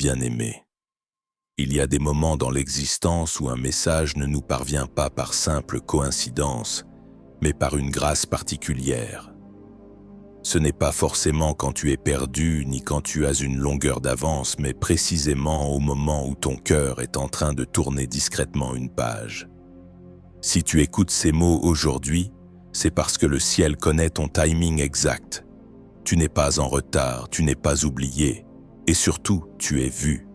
bien-aimé. Il y a des moments dans l'existence où un message ne nous parvient pas par simple coïncidence, mais par une grâce particulière. Ce n'est pas forcément quand tu es perdu ni quand tu as une longueur d'avance, mais précisément au moment où ton cœur est en train de tourner discrètement une page. Si tu écoutes ces mots aujourd'hui, c'est parce que le ciel connaît ton timing exact. Tu n'es pas en retard, tu n'es pas oublié, et surtout, tu es vu.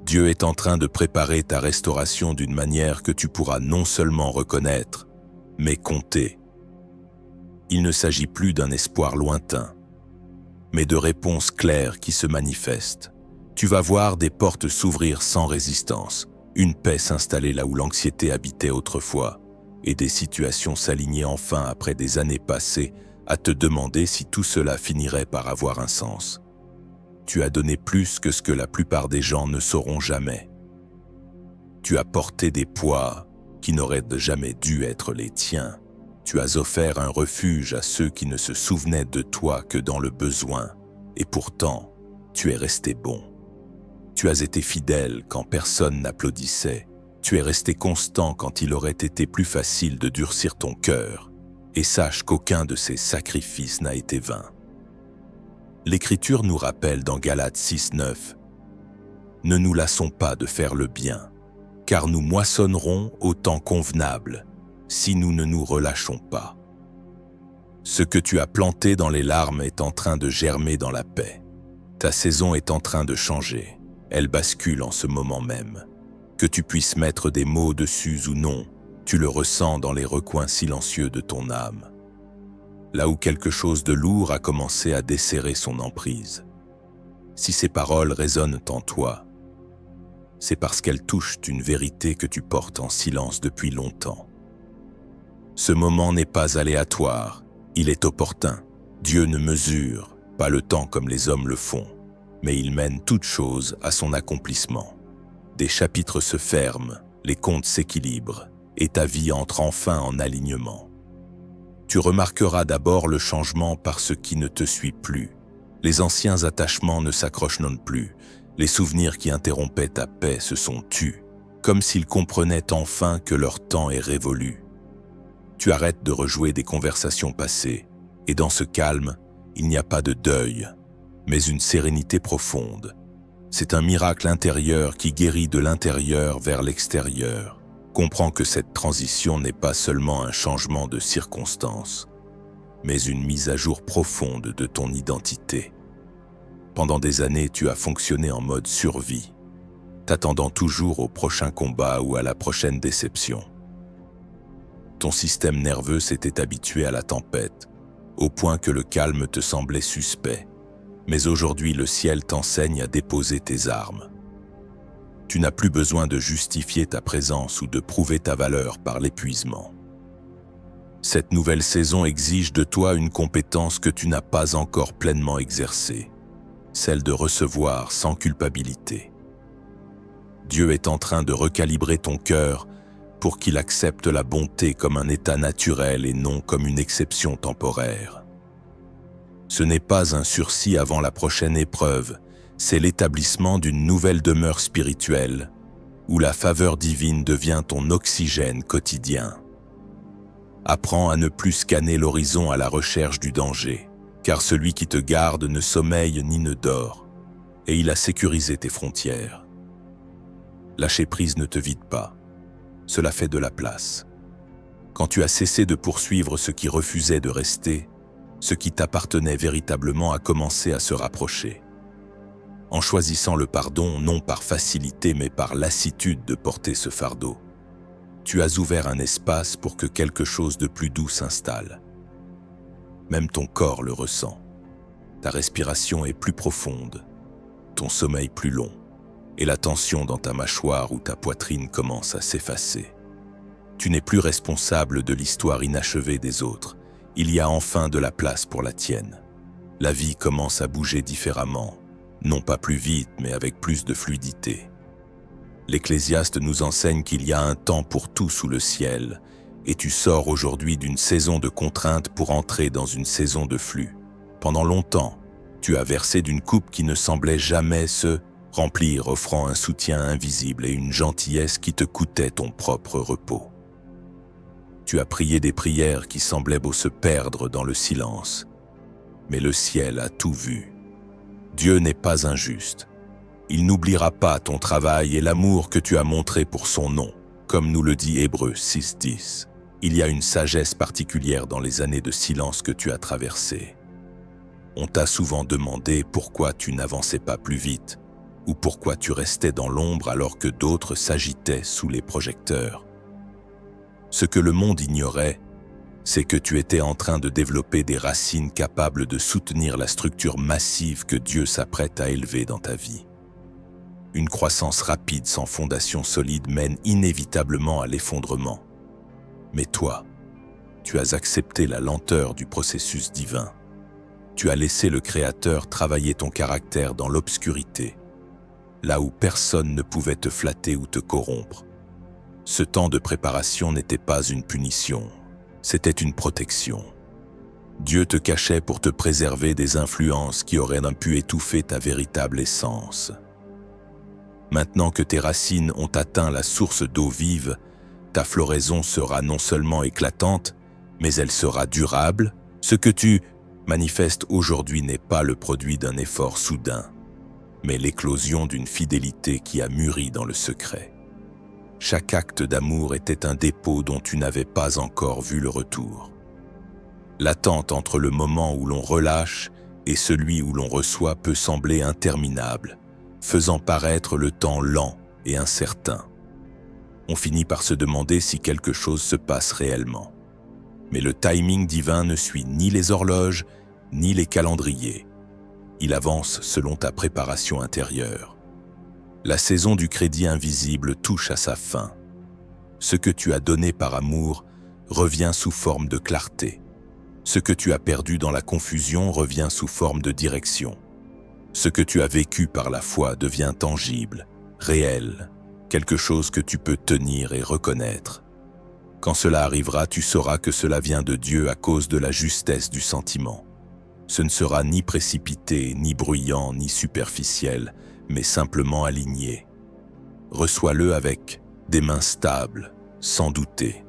Dieu est en train de préparer ta restauration d'une manière que tu pourras non seulement reconnaître, mais compter. Il ne s'agit plus d'un espoir lointain, mais de réponses claires qui se manifestent. Tu vas voir des portes s'ouvrir sans résistance, une paix s'installer là où l'anxiété habitait autrefois, et des situations s'aligner enfin après des années passées à te demander si tout cela finirait par avoir un sens. Tu as donné plus que ce que la plupart des gens ne sauront jamais. Tu as porté des poids qui n'auraient jamais dû être les tiens. Tu as offert un refuge à ceux qui ne se souvenaient de toi que dans le besoin, et pourtant, tu es resté bon. Tu as été fidèle quand personne n'applaudissait. Tu es resté constant quand il aurait été plus facile de durcir ton cœur, et sache qu'aucun de ces sacrifices n'a été vain. L'Écriture nous rappelle dans Galates 6:9 « Ne nous lassons pas de faire le bien, car nous moissonnerons au temps convenable, si nous ne nous relâchons pas. » Ce que tu as planté dans les larmes est en train de germer dans la paix. Ta saison est en train de changer, elle bascule en ce moment même. Que tu puisses mettre des mots dessus ou non, tu le ressens dans les recoins silencieux de ton âme. Là où quelque chose de lourd a commencé à desserrer son emprise. Si ces paroles résonnent en toi, c'est parce qu'elles touchent une vérité que tu portes en silence depuis longtemps. Ce moment n'est pas aléatoire, il est opportun. Dieu ne mesure pas le temps comme les hommes le font, mais il mène toute chose à son accomplissement. Des chapitres se ferment, les comptes s'équilibrent, et ta vie entre enfin en alignement. Tu remarqueras d'abord le changement par ce qui ne te suit plus. Les anciens attachements ne s'accrochent non plus. Les souvenirs qui interrompaient ta paix se sont tus, comme s'ils comprenaient enfin que leur temps est révolu. Tu arrêtes de rejouer des conversations passées, et dans ce calme, il n'y a pas de deuil, mais une sérénité profonde. C'est un miracle intérieur qui guérit de l'intérieur vers l'extérieur. Comprends que cette transition n'est pas seulement un changement de circonstances, mais une mise à jour profonde de ton identité. Pendant des années, tu as fonctionné en mode survie, t'attendant toujours au prochain combat ou à la prochaine déception. Ton système nerveux s'était habitué à la tempête, au point que le calme te semblait suspect. Mais aujourd'hui, le ciel t'enseigne à déposer tes armes. Tu n'as plus besoin de justifier ta présence ou de prouver ta valeur par l'épuisement. Cette nouvelle saison exige de toi une compétence que tu n'as pas encore pleinement exercée, celle de recevoir sans culpabilité. Dieu est en train de recalibrer ton cœur pour qu'il accepte la bonté comme un état naturel et non comme une exception temporaire. Ce n'est pas un sursis avant la prochaine épreuve, c'est l'établissement d'une nouvelle demeure spirituelle, où la faveur divine devient ton oxygène quotidien. Apprends à ne plus scanner l'horizon à la recherche du danger, car celui qui te garde ne sommeille ni ne dort, et il a sécurisé tes frontières. Lâcher prise ne te vide pas, cela fait de la place. Quand tu as cessé de poursuivre ce qui refusait de rester, ce qui t'appartenait véritablement a commencé à se rapprocher. En choisissant le pardon non par facilité mais par lassitude de porter ce fardeau, tu as ouvert un espace pour que quelque chose de plus doux s'installe. Même ton corps le ressent. Ta respiration est plus profonde, ton sommeil plus long, et la tension dans ta mâchoire ou ta poitrine commence à s'effacer. Tu n'es plus responsable de l'histoire inachevée des autres. Il y a enfin de la place pour la tienne. La vie commence à bouger différemment, non pas plus vite, mais avec plus de fluidité. L'Ecclésiaste nous enseigne qu'il y a un temps pour tout sous le ciel, et tu sors aujourd'hui d'une saison de contrainte pour entrer dans une saison de flux. Pendant longtemps, tu as versé d'une coupe qui ne semblait jamais se remplir offrant un soutien invisible et une gentillesse qui te coûtait ton propre repos. Tu as prié des prières qui semblaient beau se perdre dans le silence, mais le ciel a tout vu. Dieu n'est pas injuste. Il n'oubliera pas ton travail et l'amour que tu as montré pour son nom, comme nous le dit Hébreux 6:10. Il y a une sagesse particulière dans les années de silence que tu as traversées. On t'a souvent demandé pourquoi tu n'avançais pas plus vite, ou pourquoi tu restais dans l'ombre alors que d'autres s'agitaient sous les projecteurs. Ce que le monde ignorait, c'est que tu étais en train de développer des racines capables de soutenir la structure massive que Dieu s'apprête à élever dans ta vie. Une croissance rapide sans fondation solide mène inévitablement à l'effondrement. Mais toi, tu as accepté la lenteur du processus divin. Tu as laissé le Créateur travailler ton caractère dans l'obscurité, là où personne ne pouvait te flatter ou te corrompre. Ce temps de préparation n'était pas une punition, c'était une protection. Dieu te cachait pour te préserver des influences qui auraient pu étouffer ta véritable essence. Maintenant que tes racines ont atteint la source d'eau vive, ta floraison sera non seulement éclatante, mais elle sera durable. Ce que tu manifestes aujourd'hui n'est pas le produit d'un effort soudain, mais l'éclosion d'une fidélité qui a mûri dans le secret. Chaque acte d'amour était un dépôt dont tu n'avais pas encore vu le retour. L'attente entre le moment où l'on relâche et celui où l'on reçoit peut sembler interminable, faisant paraître le temps lent et incertain. On finit par se demander si quelque chose se passe réellement. Mais le timing divin ne suit ni les horloges, ni les calendriers. Il avance selon ta préparation intérieure. La saison du crédit invisible touche à sa fin. Ce que tu as donné par amour revient sous forme de clarté. Ce que tu as perdu dans la confusion revient sous forme de direction. Ce que tu as vécu par la foi devient tangible, réel, quelque chose que tu peux tenir et reconnaître. Quand cela arrivera, tu sauras que cela vient de Dieu à cause de la justesse du sentiment. Ce ne sera ni précipité, ni bruyant, ni superficiel, mais simplement aligné. Reçois-le avec des mains stables, sans douter.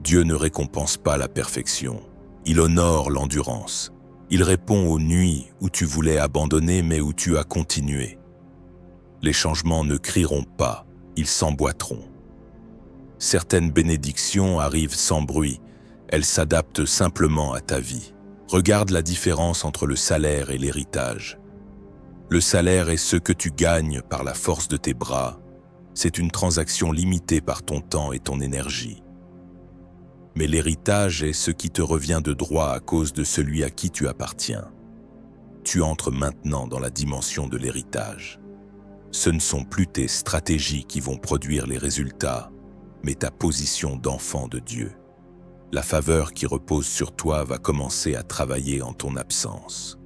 Dieu ne récompense pas la perfection, il honore l'endurance. Il répond aux nuits où tu voulais abandonner mais où tu as continué. Les changements ne crieront pas, ils s'emboîteront. Certaines bénédictions arrivent sans bruit, elles s'adaptent simplement à ta vie. Regarde la différence entre le salaire et l'héritage. Le salaire est ce que tu gagnes par la force de tes bras. C'est une transaction limitée par ton temps et ton énergie. Mais l'héritage est ce qui te revient de droit à cause de celui à qui tu appartiens. Tu entres maintenant dans la dimension de l'héritage. Ce ne sont plus tes stratégies qui vont produire les résultats, mais ta position d'enfant de Dieu. La faveur qui repose sur toi va commencer à travailler en ton absence.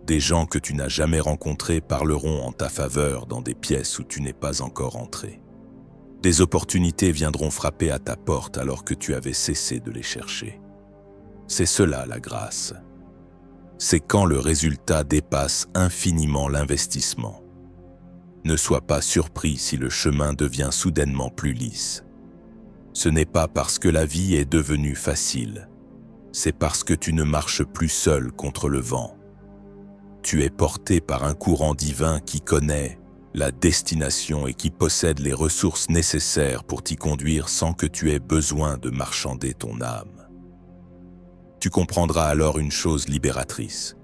Des gens que tu n'as jamais rencontrés parleront en ta faveur dans des pièces où tu n'es pas encore entré. Des opportunités viendront frapper à ta porte alors que tu avais cessé de les chercher. C'est cela la grâce. C'est quand le résultat dépasse infiniment l'investissement. Ne sois pas surpris si le chemin devient soudainement plus lisse. Ce n'est pas parce que la vie est devenue facile, c'est parce que tu ne marches plus seul contre le vent. Tu es porté par un courant divin qui connaît la destination et qui possède les ressources nécessaires pour t'y conduire sans que tu aies besoin de marchander ton âme. Tu comprendras alors une chose libératrice.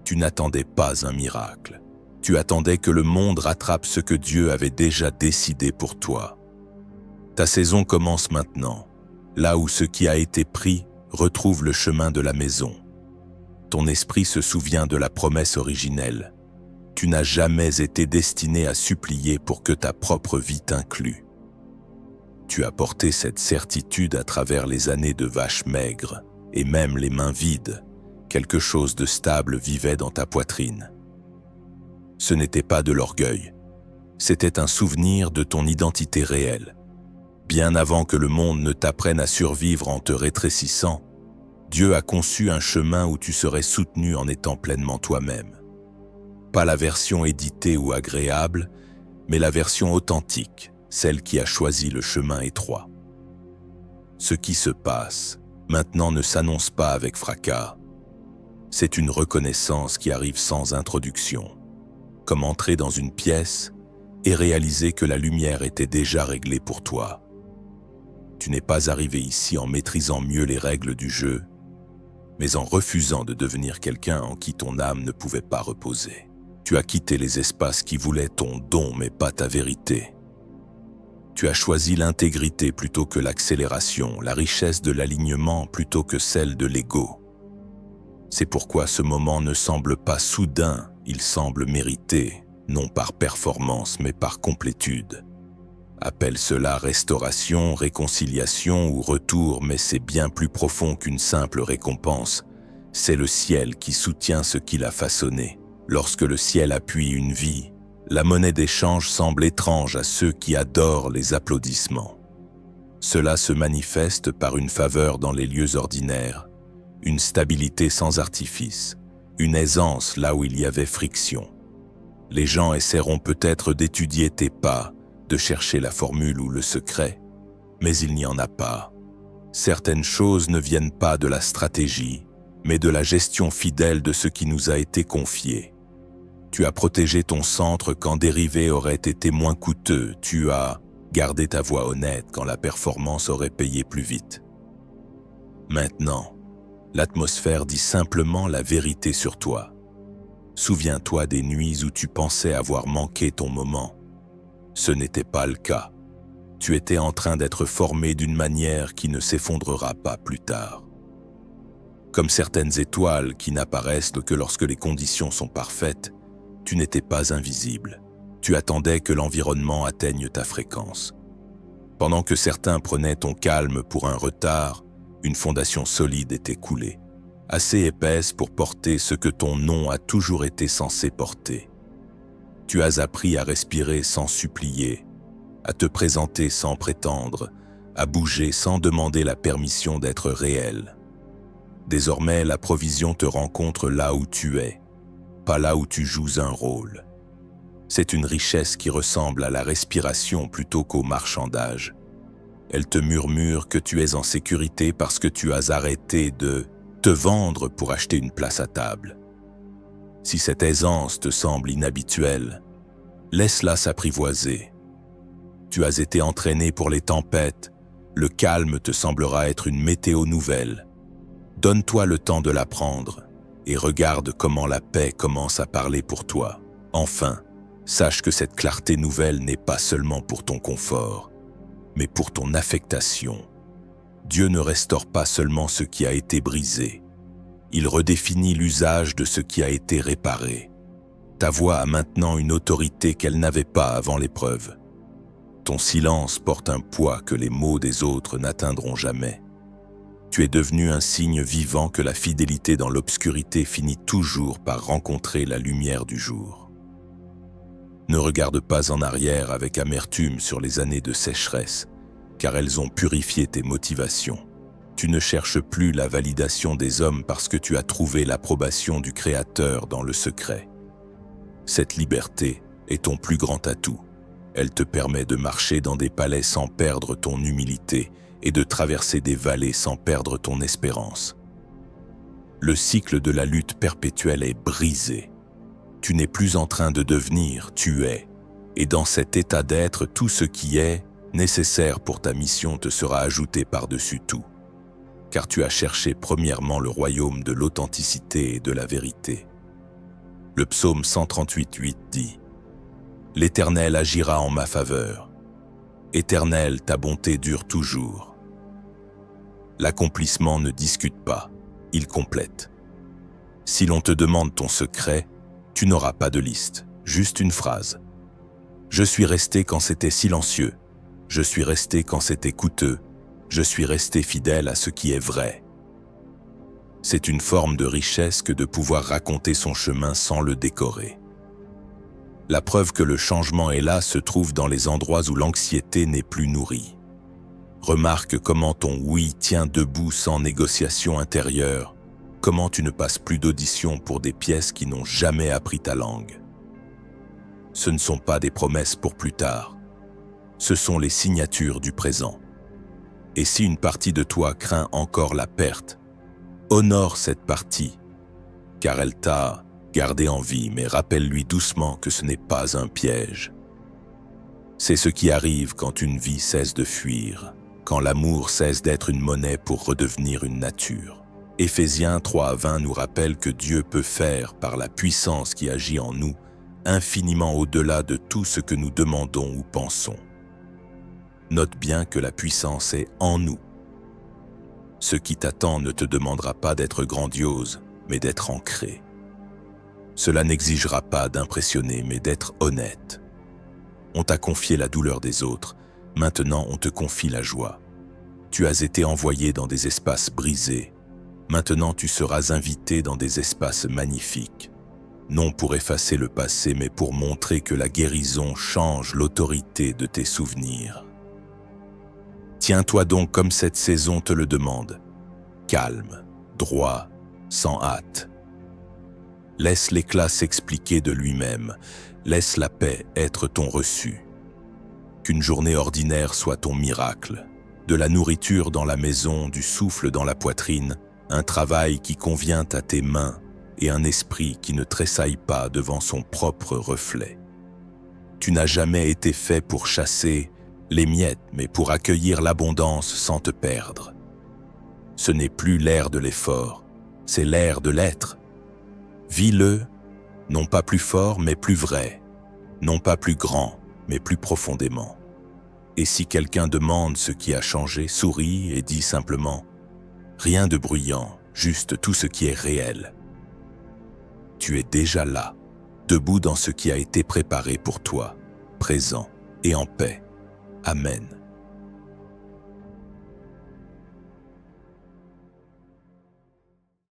Tu n'attendais pas un miracle. Tu attendais que le monde rattrape ce que Dieu avait déjà décidé pour toi. Ta saison commence maintenant, là où ce qui a été pris retrouve le chemin de la maison. Ton esprit se souvient de la promesse originelle. Tu n'as jamais été destiné à supplier pour que ta propre vie t'inclue. Tu as porté cette certitude à travers les années de vaches maigres et même les mains vides. Quelque chose de stable vivait dans ta poitrine. Ce n'était pas de l'orgueil, c'était un souvenir de ton identité réelle. Bien avant que le monde ne t'apprenne à survivre en te rétrécissant, Dieu a conçu un chemin où tu serais soutenu en étant pleinement toi-même. Pas la version éditée ou agréable, mais la version authentique, celle qui a choisi le chemin étroit. Ce qui se passe maintenant ne s'annonce pas avec fracas. C'est une reconnaissance qui arrive sans introduction, comme entrer dans une pièce et réaliser que la lumière était déjà réglée pour toi. Tu n'es pas arrivé ici en maîtrisant mieux les règles du jeu, mais en refusant de devenir quelqu'un en qui ton âme ne pouvait pas reposer. Tu as quitté les espaces qui voulaient ton don mais pas ta vérité. Tu as choisi l'intégrité plutôt que l'accélération, la richesse de l'alignement plutôt que celle de l'ego. C'est pourquoi ce moment ne semble pas soudain, il semble mérité, non par performance mais par complétude. Appelle cela restauration, réconciliation ou retour, mais c'est bien plus profond qu'une simple récompense. C'est le ciel qui soutient ce qu'il a façonné. Lorsque le ciel appuie une vie, la monnaie d'échange semble étrange à ceux qui adorent les applaudissements. Cela se manifeste par une faveur dans les lieux ordinaires, une stabilité sans artifice, une aisance là où il y avait friction. Les gens essaieront peut-être d'étudier tes pas, de chercher la formule ou le secret, mais il n'y en a pas. Certaines choses ne viennent pas de la stratégie, mais de la gestion fidèle de ce qui nous a été confié. Tu as protégé ton centre quand dériver aurait été moins coûteux, tu as gardé ta voix honnête quand la performance aurait payé plus vite. Maintenant, l'atmosphère dit simplement la vérité sur toi. Souviens-toi des nuits où tu pensais avoir manqué ton moment. Ce n'était pas le cas. Tu étais en train d'être formé d'une manière qui ne s'effondrera pas plus tard. Comme certaines étoiles qui n'apparaissent que lorsque les conditions sont parfaites, tu n'étais pas invisible. Tu attendais que l'environnement atteigne ta fréquence. Pendant que certains prenaient ton calme pour un retard, une fondation solide était coulée, assez épaisse pour porter ce que ton nom a toujours été censé porter. Tu as appris à respirer sans supplier, à te présenter sans prétendre, à bouger sans demander la permission d'être réel. Désormais, la provision te rencontre là où tu es, pas là où tu joues un rôle. C'est une richesse qui ressemble à la respiration plutôt qu'au marchandage. Elle te murmure que tu es en sécurité parce que tu as arrêté de te vendre pour acheter une place à table. Si cette aisance te semble inhabituelle, laisse-la s'apprivoiser. Tu as été entraîné pour les tempêtes, le calme te semblera être une météo nouvelle. Donne-toi le temps de l'apprendre et regarde comment la paix commence à parler pour toi. Enfin, sache que cette clarté nouvelle n'est pas seulement pour ton confort, mais pour ton affectation. Dieu ne restaure pas seulement ce qui a été brisé, il redéfinit l'usage de ce qui a été réparé. Ta voix a maintenant une autorité qu'elle n'avait pas avant l'épreuve. Ton silence porte un poids que les mots des autres n'atteindront jamais. Tu es devenu un signe vivant que la fidélité dans l'obscurité finit toujours par rencontrer la lumière du jour. Ne regarde pas en arrière avec amertume sur les années de sécheresse, car elles ont purifié tes motivations. Tu ne cherches plus la validation des hommes parce que tu as trouvé l'approbation du Créateur dans le secret. Cette liberté est ton plus grand atout. Elle te permet de marcher dans des palais sans perdre ton humilité et de traverser des vallées sans perdre ton espérance. Le cycle de la lutte perpétuelle est brisé. Tu n'es plus en train de devenir, tu es. Et dans cet état d'être, tout ce qui est nécessaire pour ta mission te sera ajouté par-dessus tout. Car tu as cherché premièrement le royaume de l'authenticité et de la vérité. Le psaume 138:8 dit « L'Éternel agira en ma faveur. Éternel, ta bonté dure toujours. » L'accomplissement ne discute pas, il complète. Si l'on te demande ton secret, tu n'auras pas de liste, juste une phrase. Je suis resté quand c'était silencieux, je suis resté quand c'était coûteux, je suis resté fidèle à ce qui est vrai. C'est une forme de richesse que de pouvoir raconter son chemin sans le décorer. La preuve que le changement est là se trouve dans les endroits où l'anxiété n'est plus nourrie. Remarque comment ton oui tient debout sans négociation intérieure, Comment tu ne passes plus d'audition pour des pièces qui n'ont jamais appris ta langue? Ce ne sont pas des promesses pour plus tard. Ce sont les signatures du présent. Et si une partie de toi craint encore la perte, honore cette partie, car elle t'a gardé en vie, mais rappelle-lui doucement que ce n'est pas un piège. C'est ce qui arrive quand une vie cesse de fuir, quand l'amour cesse d'être une monnaie pour redevenir une nature. Éphésiens 3:20 nous rappelle que Dieu peut faire, par la puissance qui agit en nous, infiniment au-delà de tout ce que nous demandons ou pensons. Note bien que la puissance est en nous. Ce qui t'attend ne te demandera pas d'être grandiose, mais d'être ancré. Cela n'exigera pas d'impressionner, mais d'être honnête. On t'a confié la douleur des autres, maintenant on te confie la joie. Tu as été envoyé dans des espaces brisés, maintenant tu seras invité dans des espaces magnifiques. Non pour effacer le passé, mais pour montrer que la guérison change l'autorité de tes souvenirs. Tiens-toi donc comme cette saison te le demande, calme, droit, sans hâte. Laisse l'éclat s'expliquer de lui-même, laisse la paix être ton reçu. Qu'une journée ordinaire soit ton miracle, de la nourriture dans la maison, du souffle dans la poitrine, un travail qui convient à tes mains et un esprit qui ne tressaille pas devant son propre reflet. Tu n'as jamais été fait pour chasser les miettes, mais pour accueillir l'abondance sans te perdre. Ce n'est plus l'ère de l'effort, c'est l'ère de l'être. Vis-le, non pas plus fort, mais plus vrai, non pas plus grand, mais plus profondément. Et si quelqu'un demande ce qui a changé, souris et dis simplement « Rien de bruyant, juste tout ce qui est réel ». Tu es déjà là, debout dans ce qui a été préparé pour toi, présent et en paix. Amen.